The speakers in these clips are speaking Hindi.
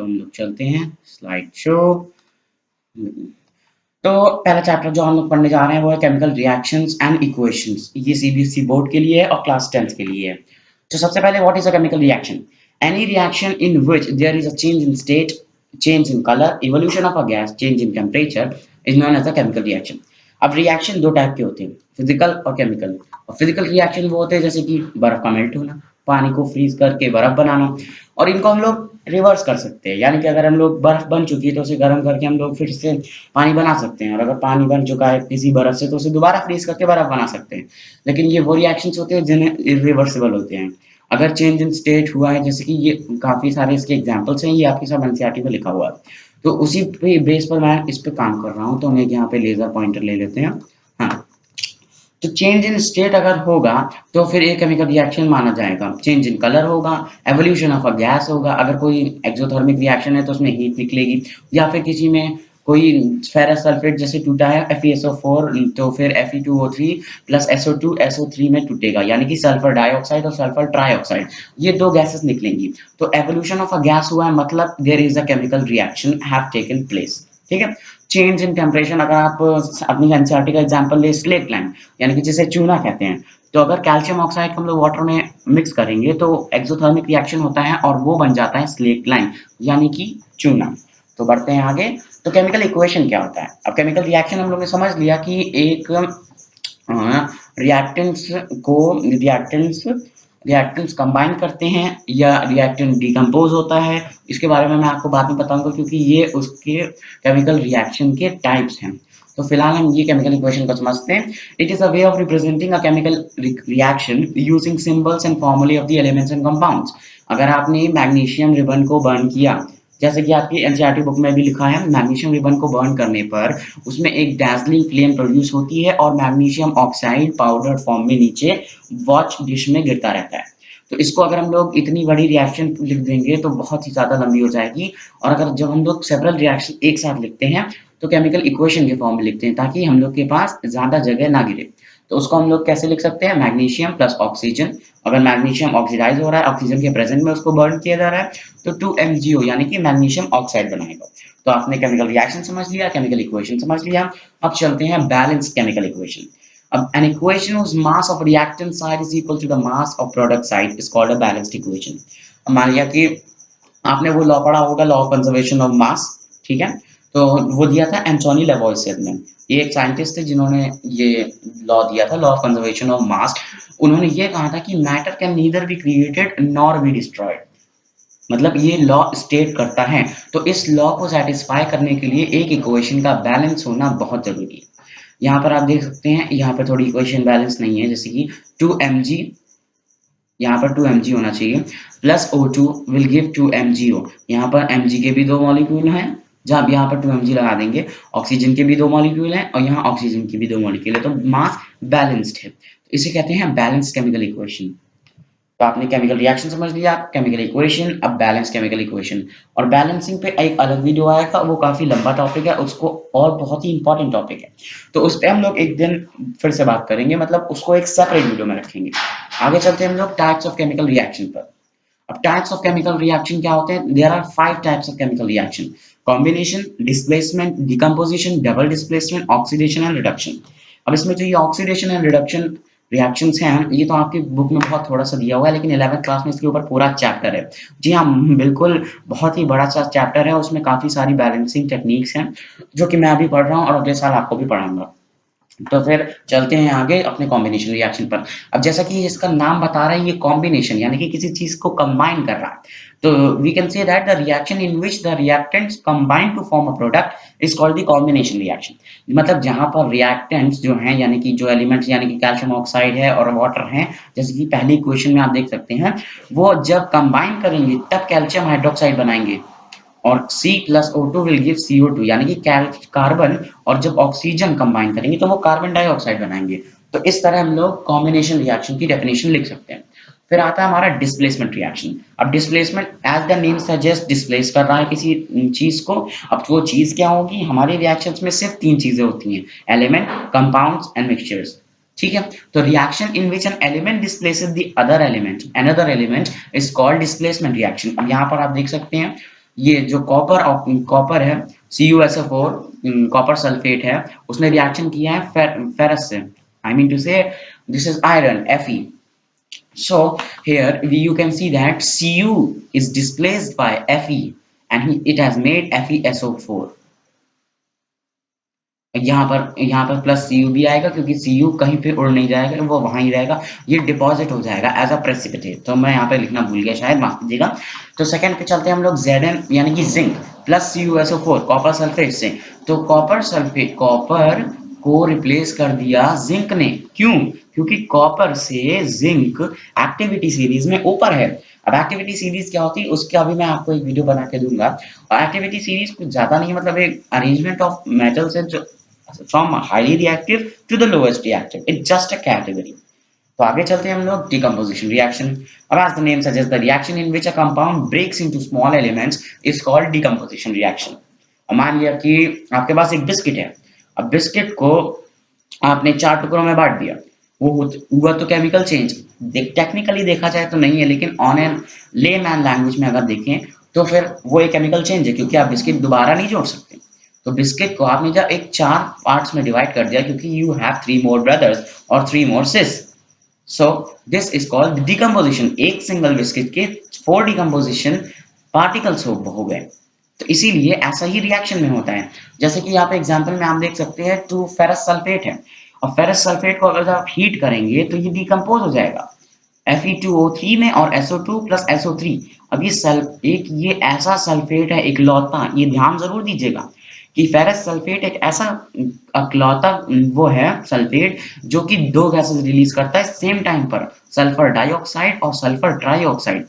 हम लोग चलते हैं स्लाइड शो। तो पहला चैप्टर जो हम लोग पढ़ने जा रहे हैं वो है केमिकल रिएक्शंस एंड इक्वेशंस। ये सीबीएसई बोर्ड के लिए है और क्लास 10th के लिए है। तो सबसे पहले what is a chemical reaction? Any reaction in which there is a change in state, change in colour, evolution of a gas, change in temperature is known as a chemical reaction. अब रिएक्शन दो टाइप के होते हैं, फिजिकल और केमिकल। और फिजिकल रिएक्शन वो होते हैं जैसे कि बर्फ का मेल्ट होना, पानी को फ्रीज करके बर्फ बनाना। और इनको हम लोग रिवर्स कर सकते हैं, यानी कि अगर हम लोग बर्फ बन चुकी है तो उसे गर्म करके हम लोग फिर से पानी बना सकते हैं, और अगर पानी बन चुका है किसी बर्फ से तो उसे दोबारा फ्रीज करके बर्फ बना सकते हैं। लेकिन ये वो रिएक्शंस होते हैं जिन्हें इरिवर्सिबल होते हैं। अगर चेंज इन स्टेट हुआ है, जैसे कि ये काफी सारे इसके एग्जांपल्स हैं, ये आपके सब एनसीईआरटी में लिखा हुआ है, तो उसी पे बेस पर मैं इस पे काम कर रहा हूँ। तो हम एक यहाँ पे लेजर पॉइंटर ले लेते हैं। हाँ, तो चेंज इन स्टेट अगर होगा तो फिर एक केमिकल रिएक्शन माना जाएगा। चेंज इन कलर होगा, एवोल्यूशन ऑफ अ गैस होगा, अगर कोई एक्सोथर्मिक रिएक्शन है तो उसमें हीट निकलेगी, या फिर किसी में कोई फेरस सल्फेट जैसे टूटा है FeSO4 तो फिर Fe2O3 प्लस SO2 SO3 में टूटेगा, यानी कि सल्फर डाइऑक्साइड और सल्फर ट्राइऑक्साइड, ये दो गैसेस निकलेंगी। तो एवोल्यूशन ऑफ अ गैस हुआ है, मतलब there is a chemical reaction have taken place. ठीक है। चेंज इन टेम्परेचर, अगर आप अपनी एनसीईआरटी का एग्जांपल ले स्लेट लाइम, यानी कि जिसे चूना कहते हैं, तो अगर कैल्शियम ऑक्साइड को हम लोग वाटर में मिक्स करेंगे तो एक्सोथर्मिक रिएक्शन होता है और वो बन जाता है स्लेट लाइम, यानी कि चूना। तो बढ़ते हैं आगे। तो केमिकल इक्वेशन क्या होता है? अब केमिकल रिएक्शन हम लोग ने समझ लिया कि एक रिएक्टेंट्स को रिएक्टेंट्स कंबाइन करते हैं या रिएक्टेंट डिकम्पोज होता है, इसके बारे में मैं आपको बाद में बताऊंगा क्योंकि ये उसके केमिकल रिएक्शन के टाइप्स हैं। तो फिलहाल हम ये केमिकल इक्वेशन को समझते हैं। It is a way of representing a chemical reaction using symbols and formulae of the elements and compounds. अगर आपने मैग्नीशियम रिबन को बर्न किया, जैसे कि आपकी एनसीईआरटी बुक में भी लिखा है, मैग्नीशियम रिबन को बर्न करने पर उसमें एक डैजलिंग फ्लेम प्रोड्यूस होती है और मैग्नीशियम ऑक्साइड पाउडर फॉर्म में नीचे वॉच डिश में गिरता रहता है। तो इसको अगर हम लोग इतनी बड़ी रिएक्शन लिख देंगे तो बहुत ही ज्यादा लंबी हो जाएगी, और अगर जब हम लोग सेवरल रिएक्शन एक साथ लिखते हैं तो केमिकल इक्वेशन के फॉर्म में लिखते हैं ताकि हम लोग के पास ज्यादा जगह ना गिरे। तो उसको हम लोग कैसे लिख सकते हैं? मैग्नीशियम प्लस ऑक्सीजन, अगर मैग्नीशियम ऑक्सीडाइज हो रहा है ऑक्सीजन के प्रेजेंट में उसको बर्न किया जा रहा है तो 2MgO यानी कि मैग्नीशियम ऑक्साइड बनाएगा। तो आपने केमिकल रिएक्शन समझ लिया, केमिकल इक्वेशन समझ लिया। अब चलते हैं बैलेंस केमिकल इक्वेशन। अब an equation whose mass of reactant side is equal to the mass of product side is called a balanced equation। अब मान लिया कि आपने वो लॉ पढ़ा होगा, law of conservation of mass, ठीक है? तो वो दिया था एंटोनी लेवोइसियर ने। ये एक साइंटिस्ट थे जिन्होंने ये लॉ दिया था, law of conservation of mass. उन्होंने ये कहा था कि matter can neither be created nor be destroyed, मतलब ये लॉ स्टेट करता है। तो इस लॉ को सेटिस्फाई करने के लिए एक इक्वेशन का बैलेंस होना बहुत जरूरी है। यहाँ पर आप देख सकते हैं, यहाँ पर थोड़ी इक्वेशन बैलेंस नहीं है, जैसे कि 2mg, यहाँ पर 2mg होना चाहिए, plus O2 will give 2MgO। यहाँ पर mg के भी दो मॉलिक्यूल हैं, जब आप यहाँ पर 2mg लगा देंगे, ऑक्सीजन के भी दो मॉलिक्यूल हैं और यहाँ ऑक्सीजन की भी दो मॉलिक्यूल है, तो मास बैलेंस्ड है। तो इसे कहते हैं बैलेंस्ड केमिकल इक्वेशन। तो आपने केमिकल रिएक्शन समझ लिया, केमिकल इक्वेशन, अब बैलेंस केमिकल इक्वेशन। और बैलेंसिंग पे एक अलग वीडियो आएगा, वो काफी लंबा टॉपिक है उसको, और बहुत ही इंपॉर्टेंट टॉपिक है, तो उस पे हम लोग एक दिन फिर से बात करेंगे, मतलब उसको एक सेपरेट वीडियो में रखेंगे। आगे चलते हैं हम लोग टाइप्स ऑफ केमिकल रिएक्शन पर। अब टाइप्स ऑफ केमिकल रिएक्शन क्या होते हैं? There are 5 types of chemical reaction: combination, displacement, decomposition, double displacement, oxidation and reduction. अब इसमें जो ये ऑक्सीडेशन एंड रिडक्शन रिएक्शंस हैं, ये तो आपकी बुक में बहुत थोड़ा सा दिया हुआ है, लेकिन 11th क्लास में इसके ऊपर पूरा चैप्टर है। जी हाँ, बिल्कुल, बहुत ही बड़ा सा चैप्टर है, उसमें काफी सारी बैलेंसिंग टेक्निक्स हैं जो कि मैं अभी पढ़ रहा हूँ और अगले साल आपको भी पढ़ाऊंगा। तो फिर चलते हैं आगे अपने कॉम्बिनेशन रिएक्शन पर। अब जैसा कि इसका नाम बता रहा है, ये कॉम्बिनेशन यानी कि किसी चीज को कंबाइन कर रहा है। तो we can say that the reaction in which the reactants combine to form a product is called the combination reaction. मतलब जहां पर रिएक्टेंट्स जो हैं, यानी कि जो एलिमेंट्स, यानी कि कैल्शियम ऑक्साइड है और वाटर है, जैसे कि पहली इक्वेशन में आप देख सकते हैं, वो जब कंबाइन करेंगे तब कैल्शियम हाइड्रोक्साइड बनाएंगे, और C plus O2 will give CO2, यानी कि कार्बन, और जब ऑक्सीजन कंबाइन करेंगे तो वो कार्बन डाइऑक्साइड बनाएंगे। तो इस तरह हम लोग कॉम्बिनेशन रिएक्शन की डेफिनेशन लिख सकते हैं। फिर आता है हमारा डिस्प्लेसमेंट रिएक्शन। अब displacement as the name suggest, displace कर रहा है किसी चीज को। अब वो चीज क्या होगी? हमारे रिएक्शंस में सिर्फ 3 चीजें होती हैं: एलिमेंट, कंपाउंड्स एंड मिक्सचर्स। ठीक है। तो reaction in which an element displaces the other element, another element, is called displacement reaction. अब यहाँ पर आप देख सकते हैं ये जो कॉपर है CuSO4 कॉपर सल्फेट है, उसने रिएक्शन किया है फेरस से, आई मीन टू से this is iron Fe. So here you can see that Cu is displaced by Fe and it has made FeSO4. यहाँ पर प्लस Cu भी आएगा क्योंकि Cu कहीं पे उड़ नहीं जाएगा, वो वहां ही रहेगा, ये डिपॉजिट हो जाएगा एज अ प्रेसिपिटेट। तो मैं यहाँ पे लिखना भूल गया शायद, माफ कीजिएगा। तो सेकंड पे चलते हैं हम लोग Zn यानी कि zinc plus CuSO4 copper sulphate से। तो कॉपर को रिप्लेस कर दिया जिंक ने, क्यों? क्योंकि कॉपर से जिंक एक्टिविटी सीरीज में ऊपर है। अब एक्टिविटी सीरीज क्या होती है उसका अभी मैं आपको एक वीडियो बना के दूंगा। और एक्टिविटी सीरीज कुछ ज्यादा नहीं, मतलब एक अरेंजमेंट ऑफ मेटल्स है जो from highly reactive to the lowest reactive. It's just a category. तो आगे चलते हैं हम लोग decomposition reaction. अब as the name suggests, the reaction in which a compound breaks into small elements is called decomposition reaction. अब मान लिया कि आपके पास एक बिस्किट है, अब बिस्किट को आपने 4 टुकड़ों में बांट दिया, वो हुआ तो केमिकल चेंज। टेक्निकली देखा जाए तो नहीं है, लेकिन ऑन एन लेमैन लैंग्वेज में अगर देखें तो फिर वो एक केमिकल चेंज है, क्योंकि आप बिस्किट दोबारा नहीं जोड़ सकते। तो बिस्किट को आपने जब एक 4 पार्ट्स में डिवाइड कर दिया, क्योंकि यू हैव 3 मोर ब्रदर्स और 3 more sis, so this is called decomposition. एक सिंगल बिस्किट के 4 डिकम्पोजिशन पार्टिकल्स हो गए। तो इसीलिए ऐसा ही रिएक्शन में होता है। जैसे कि यहाँ पे एग्जांपल में आप देख सकते हैं, 2 फेरस सल्फेट है, और फेरस सल्फेट को अगर आप हीट करेंगे तो ये डिकम्पोज हो जाएगा Fe2O3 में और SO2 प्लस SO3। अब ये ऐसा सल्फेट है इकलौता, ये ध्यान जरूर दीजिएगा कि फेरस सल्फेट एक ऐसा इकलौता वो है सल्फेट जो कि 2 गैसेस रिलीज करता है सेम टाइम पर, सल्फर डाइऑक्साइड और सल्फर ट्राइऑक्साइड।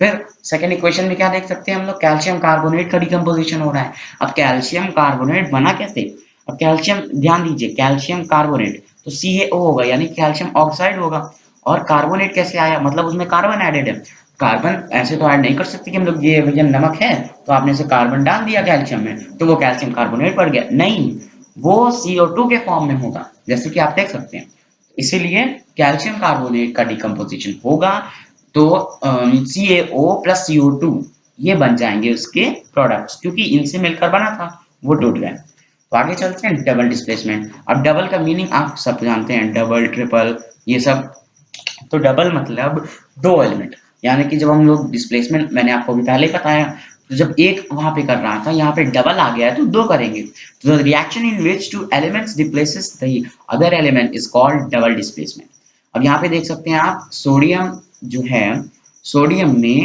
फिर सेकेंड इक्वेशन में क्या देख सकते हैं हम लोग, कैल्शियम कार्बोनेट का डिकम्पोजिशन हो रहा है। अब कैल्शियम कार्बोनेट बना कैसे? अब कैल्शियम, ध्यान दीजिए, कैल्शियम कार्बोनेट तो CaO होगा, यानी कैल्शियम ऑक्साइड होगा। और कार्बोनेट कैसे आया? मतलब उसमें कार्बन एडेड है। कार्बन ऐसे तो ऐड नहीं कर सकते कि हम लोग ये भैया नमक है तो आपने इसे कार्बन डाल दिया कैल्शियम में तो वो कैल्शियम कार्बोनेट पड़ गया, नहीं, वो CO2 के फॉर्म में होगा, जैसे कि आप देख सकते हैं। इसीलिए कैल्शियम कार्बोनेट का डिकम्पोजिशन होगा तो CaO प्लस CO2 ये बन जाएंगे उसके प्रोडक्ट्स, क्योंकि इनसे मिलकर बना था, वो टूट गए। तो आगे चलते हैं डबल डिस्प्लेसमेंट। अब डबल का मीनिंग आप सब जानते हैं, डबल ट्रिपल ये सब। तो डबल मतलब 2 एलिमेंट, यानी कि जब हम लोग डिस्प्लेसमेंट, मैंने आपको अभी पहले ही बताया, तो जब एक वहां पे कर रहा था, यहाँ पे डबल आ गया है तो 2 करेंगे। तो reaction in which 2 elements displaces the other element is called double displacement. अब यहाँ पे देख सकते हैं आप, सोडियम जो है, सोडियम ने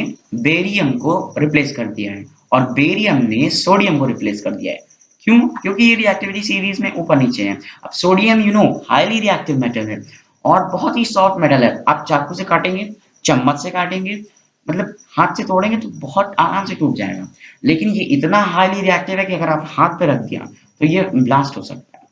बेरियम को रिप्लेस कर दिया है और बेरियम ने सोडियम को रिप्लेस कर दिया है। क्यों? क्योंकि ये रिएक्टिविटी सीरीज में ऊपर नीचे है। अब सोडियम हाईली रिएक्टिव मेटल है और बहुत ही सॉफ्ट मेटल है। आप चाकू से काटेंगे, चम्मच से काटेंगे, मतलब हाथ से तोड़ेंगे तो बहुत आराम से टूट जाएगा। लेकिन ये इतना हाईली रिएक्टिव है कि अगर आप हाथ पे रख दिया तो ये ब्लास्ट हो सकता है।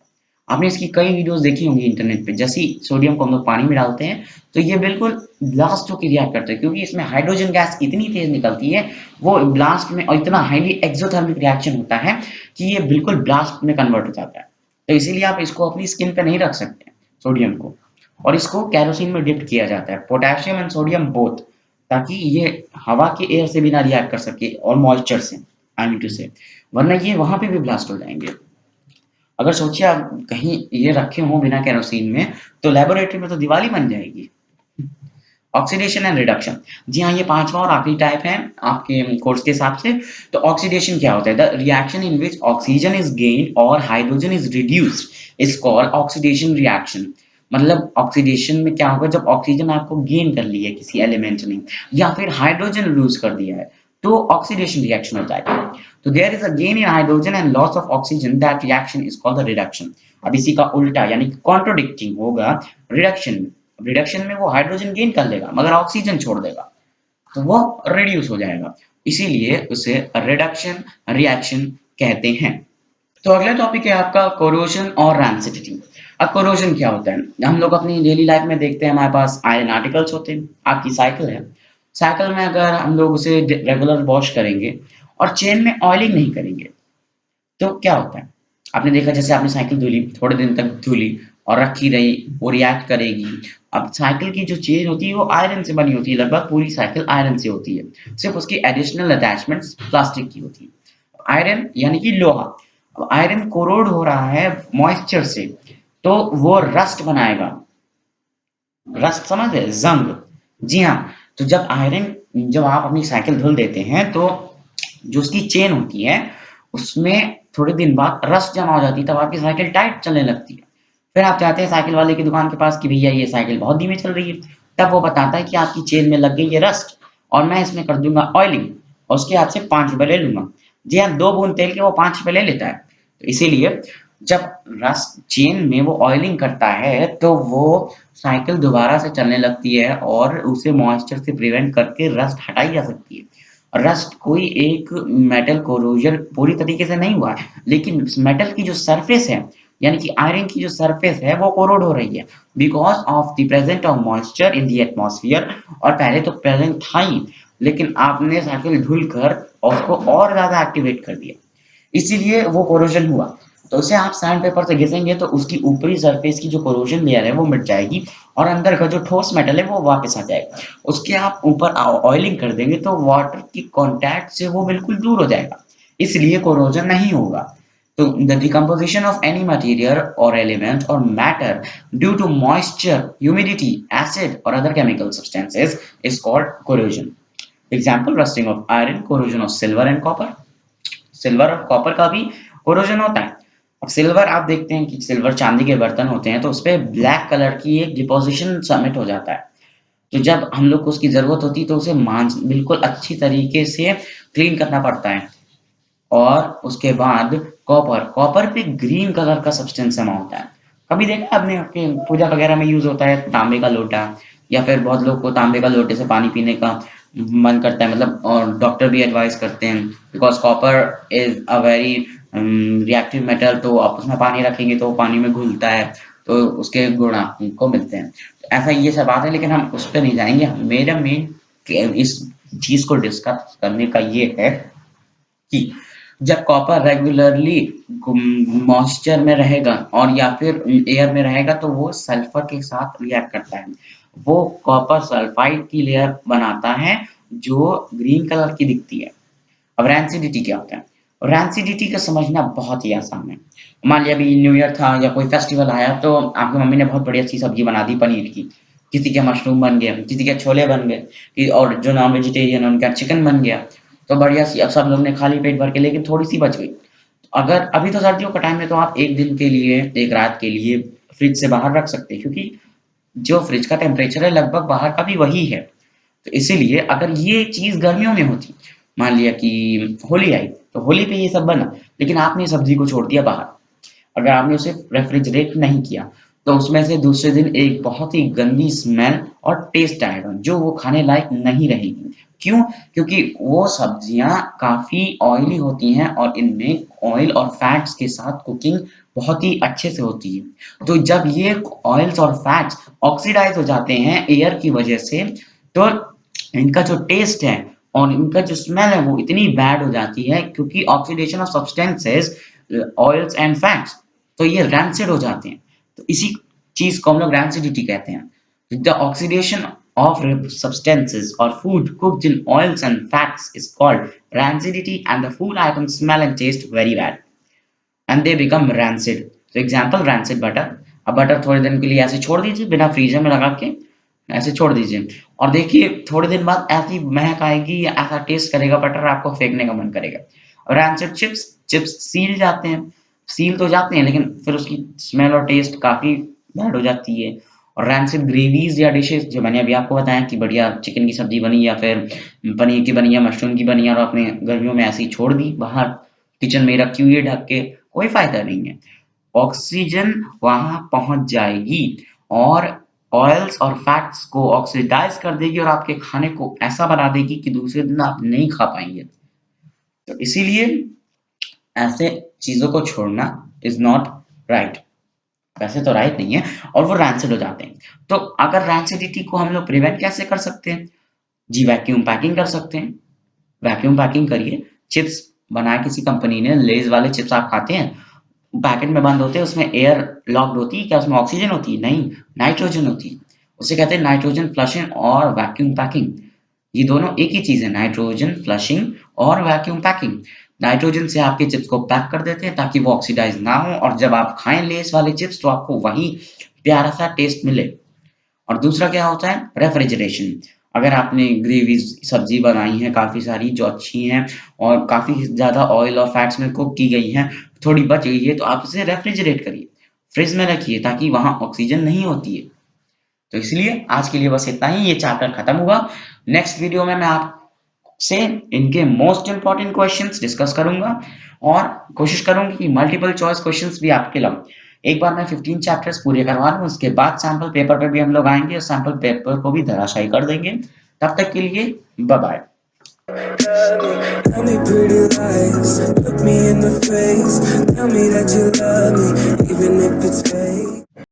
आपने इसकी कई वीडियोस देखी होंगी इंटरनेट पे। जैसे ही सोडियम को हम लोग पानी में डालते हैं तो ये बिल्कुल ब्लास्ट होकर रिएक्ट करता है, क्योंकि इसमें हाइड्रोजन गैस इतनी तेज निकलती है, वो ब्लास्ट में, और इतना हाईली एक्सोथर्मिक रिएक्शन होता है कि ये बिल्कुल ब्लास्ट में कन्वर्ट हो जाता है। तो इसीलिए आप इसको अपनी स्किन पे नहीं रख सकते सोडियम को, और इसको कैरोसिन में डिप्ट किया जाता है, पोटेशियम एंड सोडियम बोथ, ताकि ये हवा के एयर से भी ना रिएक्ट कर सके और मॉइस्चर से, आई मीन टू से, वरना ये वहां पे भी ब्लास्ट हो जाएंगे। अगर सोचिए आप कहीं ये रखे हो बिना केरोसिन में तो लेबोरेटरी में तो दिवाली बन जाएगी। ऑक्सीडेशन एंड रिडक्शन, जी हाँ, ये 5वां और आखिरी टाइप है आपके कोर्स के हिसाब से। तो ऑक्सीडेशन क्या होता है? The reaction in which oxygen is gained और hydrogen is reduced is called oxidation reaction. मतलब ऑक्सीडेशन में क्या होगा, जब ऑक्सीजन आपको गेन कर ली है किसी एलिमेंट ने या फिर हाइड्रोजन लूज कर दिया है तो ऑक्सीडेशन रिएक्शन होता है। तो there is a gain in hydrogen and loss of oxygen, that reaction is called the reduction. अब इसी का उल्टा यानी कॉन्ट्रोडिक्टिंग होगा रिडक्शन। रिडक्शन में वो हाइड्रोजन गेन कर लेगा मगर ऑक्सीजन छोड़ देगा, तो वो रिड्यूस हो जाएगा, इसीलिए उसे रिडक्शन रिएक्शन कहते हैं। तो अगला टॉपिक है आपका कोरोजन और रैंसिडिटी। अब कोरोजन क्या होता है? हम लोग अपनी डेली लाइफ में देखते हैं, हमारे पास आयरन आर्टिकल्स होते हैं, आपकी साइकिल है, साइकिल में अगर हम लोग उसे रेगुलर वॉश करेंगे और चेन में ऑयलिंग नहीं करेंगे तो क्या होता है? आपने देखा, जैसे आपने साइकिल धुली, थोड़े दिन तक धुली और रखी रही, वो रिएक्ट करेगी। अब साइकिल की जो चेन होती है वो आयरन से बनी होती है, लगभग पूरी साइकिल आयरन से होती है, सिर्फ उसकी एडिशनल अटैचमेंट्स प्लास्टिक की होती है। आयरन यानी कि लोहा। अब आयरन कोरोड हो रहा है मॉइस्चर से, तो वो रस्ट बनाएगा। रस्ट समझ है, जंग। जी हाँ। तो जब आप अपनी साइकिल धुल देते हैं तो जो उसकी चेन होती है उसमें थोड़े दिन बाद रस्ट जमा हो जाती है, तब आपकी साइकिल टाइट चलने लगती है। फिर आप जाते हैं साइकिल वाले की दुकान के पास कि भैया ये साइकिल बहुत धीमी चल रही है। तब वो बताता है कि आपकी चेन में लग गई है रस्ट, और मैं इसमें कर दूंगा ऑयलिंग, और उसके आपसे 5 रुपए ले लूंगा। जी हाँ, 2 बूंद तेल के वो 5 रुपए ले लेता है। तो इसीलिए जब रस्ट चेन में वो ऑयलिंग करता है तो वो साइकिल दोबारा से चलने लगती है और उसे मॉइस्चर से प्रिवेंट करके रस्ट हटाई जा सकती है। रस्ट कोई एक मेटल कोरोजन पूरी तरीके से नहीं हुआ है, लेकिन मेटल की जो सरफेस है, यानी कि आयरन की जो सरफेस है वो कोरोड हो रही है because of the present of moisture in the atmosphere. और पहले तो प्रेजेंट था ही, लेकिन आपने साइकिल धुल कर उसको और ज्यादा एक्टिवेट कर दिया, इसीलिए वो कोरोजन हुआ। तो उसे आप सैंड पेपर से घिसेंगे तो उसकी ऊपरी सरफेस की जो कोरोजन लेयर है वो मिट जाएगी, और अंदर का जो ठोस मेटल है वो वापस आ जाएगा। उसके आप ऊपर ऑयलिंग कर देंगे तो वाटर की कांटेक्ट से वो बिल्कुल दूर हो जाएगा, इसलिए कोरोजन नहीं होगा। तो the decomposition of any material और एलिमेंट और matter due to moisture, humidity, acid और other chemical substances is called corrosion. Example, rusting of iron, corrosion of silver and copper. Silver और कॉपर का भी कोरोजन होता है। अब सिल्वर आप देखते हैं कि सिल्वर चांदी के बर्तन होते हैं तो उसपे ब्लैक कलर की एक डिपोजिशन सबमिट हो जाता है। तो जब हम लोग को उसकी जरूरत होती है तो उसे मांझ बिल्कुल अच्छी तरीके से क्लीन करना पड़ता है। और उसके बाद कॉपर, कॉपर पे ग्रीन कलर का सब्सटेंस जमा होता है। कभी देखा आपने, आपके पूजा वगैरह में यूज होता है तांबे का लोटा, या फिर बहुत लोग को तांबे का लोटे से पानी पीने का मन करता है, मतलब, और डॉक्टर भी एडवाइस करते हैं because copper is a very reactive metal, तो आप उसमें पानी रखेंगे तो वो पानी में घुलता है, तो उसके गुण आपको मिलते हैं। तो ऐसा ये सब बात है, लेकिन हम उस पर नहीं जाएंगे। मेरा मेन इस चीज को डिस्कस करने का ये है कि जब कॉपर रेगुलरली मॉइस्चर में रहेगा और या फिर एयर में रहेगा तो वो सल्फर के साथ रिएक्ट करता है, वो कॉपर सल्फाइड की लेयर बनाता है जो ग्रीन कलर की दिखती है। अब रैंसिडिटी क्या होता है? रैंसिडिटी का समझना बहुत ही आसान है। मान लिया अभी न्यू ईयर था या कोई फेस्टिवल आया तो आपकी मम्मी ने बहुत बड़ी अच्छी सब्जी बना दी पनीर की, किसी के मशरूम बन गया, किसी के छोले बन गए, और जो नॉन वेजिटेरियन है उनका चिकन बन गया। तो बढ़िया सी अब सब लोग ने खाली पेट भर के, लेकिन थोड़ी सी बच गई। अगर अभी तो सर्दियों का टाइम है तो आप एक दिन के लिए, एक रात के लिए फ्रिज से बाहर रख सकते हैं, क्योंकि जो फ्रिज का टेम्परेचर है लगभग बाहर का भी वही है। तो इसीलिए अगर ये चीज गर्मियों में होती, मान लिया कि होली आई तो होली पे ये सब बना, लेकिन आपने सब्जी को छोड़ दिया बाहर, अगर आपने उसे रेफ्रिजरेट नहीं किया तो उसमें से दूसरे दिन एक बहुत ही गंदी स्मेल और टेस्ट आएगा जो वो खाने लायक नहीं रहेगी। क्यों? क्योंकि वो सब्जियां काफी ऑयली होती हैं और इनमें ऑयल और फैट्स के साथ कुकिंग बहुत ही अच्छे से होती है। तो जब ये ऑयल्स और फैट्स ऑक्सीडाइज हो जाते हैं एयर की वजह से, तो इनका जो टेस्ट है और इनका जो स्मेल है वो इतनी बैड हो जाती है, क्योंकि oxidation of substances, oils and fats, तो ये रैंसिड हो जाते हैं। तो इसी चीज को हम लोग रैंसिडिटी कहते हैं। The oxidation of substances or food cooked in oils and fats is called rancidity, and the food items smell and taste very bad and they become rancid. So example, rancid butter. अब बटर थोड़े दिन के लिए ऐसे छोड़ दीजिए बिना फ्रीजर में लगा के, ऐसे छोड़ दीजिए, और देखिए थोड़े दिन बाद ऐसी महक आएगी या ऐसा टेस्ट करेगा बटर, आपको फेंकने का मन करेगा। और रैंसिड चिप्स, चिप्स सील जाते हैं, सील तो जाते हैं लेकिन फिर उसकी स्मेल और टेस्ट काफी बैड हो जाती है। और रैंसिड ग्रेवीज या डिशेस, जो मैंने अभी आपको बताया कि बढ़िया चिकन की सब्जी बनी या फिर पनीर की बनी या मशरूम की बनी और आपने गर्मियों में ऐसे ही छोड़ दी बाहर, किचन में रखी हुई है ढक के, कोई फायदा नहीं है। ऑक्सीजन वहां पहुंच जाएगी और ऑयल्स और फैट्स को ऑक्सीडाइज कर देगी और आपके खाने को ऐसा बना देगी कि दूसरे दिन आप नहीं खा पाएंगे। तो इसीलिए ऐसे चीजों को छोड़ना इज नॉट राइट। वैसे तो राइट नहीं है, और वो रैंसिड हो जाते हैं। तो अगर रैंसिडिटी को हम लोग प्रिवेंट कैसे कर सकते हैं? जी, वैक्यूम पैकिंग कर सकते हैं। वैक्यूम पैकिंग करिए। चिप्स बनाए किसी कंपनी ने, लेज वाले चिप्स आप खाते हैं, पैकेट में बंद होते हैं, उसमें एयर लॉक्ड होती है, क्या उसमें ऑक्सीजन होती है? नहीं, नाइट्रोजन होती है। उसे कहते हैं नाइट्रोजन फ्लशिंग और वैक्यूम पैकिंग। ये दोनों एक ही चीज है, नाइट्रोजन फ्लशिंग और वैक्यूम पैकिंग। नाइट्रोजन से आपके चिप्स को पैक कर देते हैं ताकि वो ऑक्सीडाइज ना हो, और जब आप खाएं लेस वाले चिप्स तो आपको वही प्यारा सा टेस्ट मिले। और दूसरा क्या होता है? रेफ्रिजरेशन। अगर आपने ग्रेवी सब्जी बनाई है काफी सारी जो अच्छी हैं और काफी ज्यादा ऑयल और फैट्स में कुक की गई हैं, थोड़ी बच गई है, तो आप इसे रेफ्रिजरेट करिए, फ्रिज में रखिए, ताकि वहां ऑक्सीजन नहीं होती है। तो इसलिए आज के लिए बस इतना ही, ये चैप्टर खत्म हुआ। नेक्स्ट वीडियो में मैं आपसे इनके मोस्ट इंपॉर्टेंट क्वेश्चंस डिस्कस करूंगा और कोशिश करूंगी कि मल्टीपल चॉइस क्वेश्चंस भी आपके लिए। एक बार मैं 15 चैप्टर्स पूरे करवा लूं, उसके बाद सैंपल पेपर पे भी हम लोग आएंगे और सैंपल पेपर को भी धराशायी कर देंगे। तब तक के लिए bye bye. Tell me pretty lies, look me in the face, tell me that you love me, even if it's fake.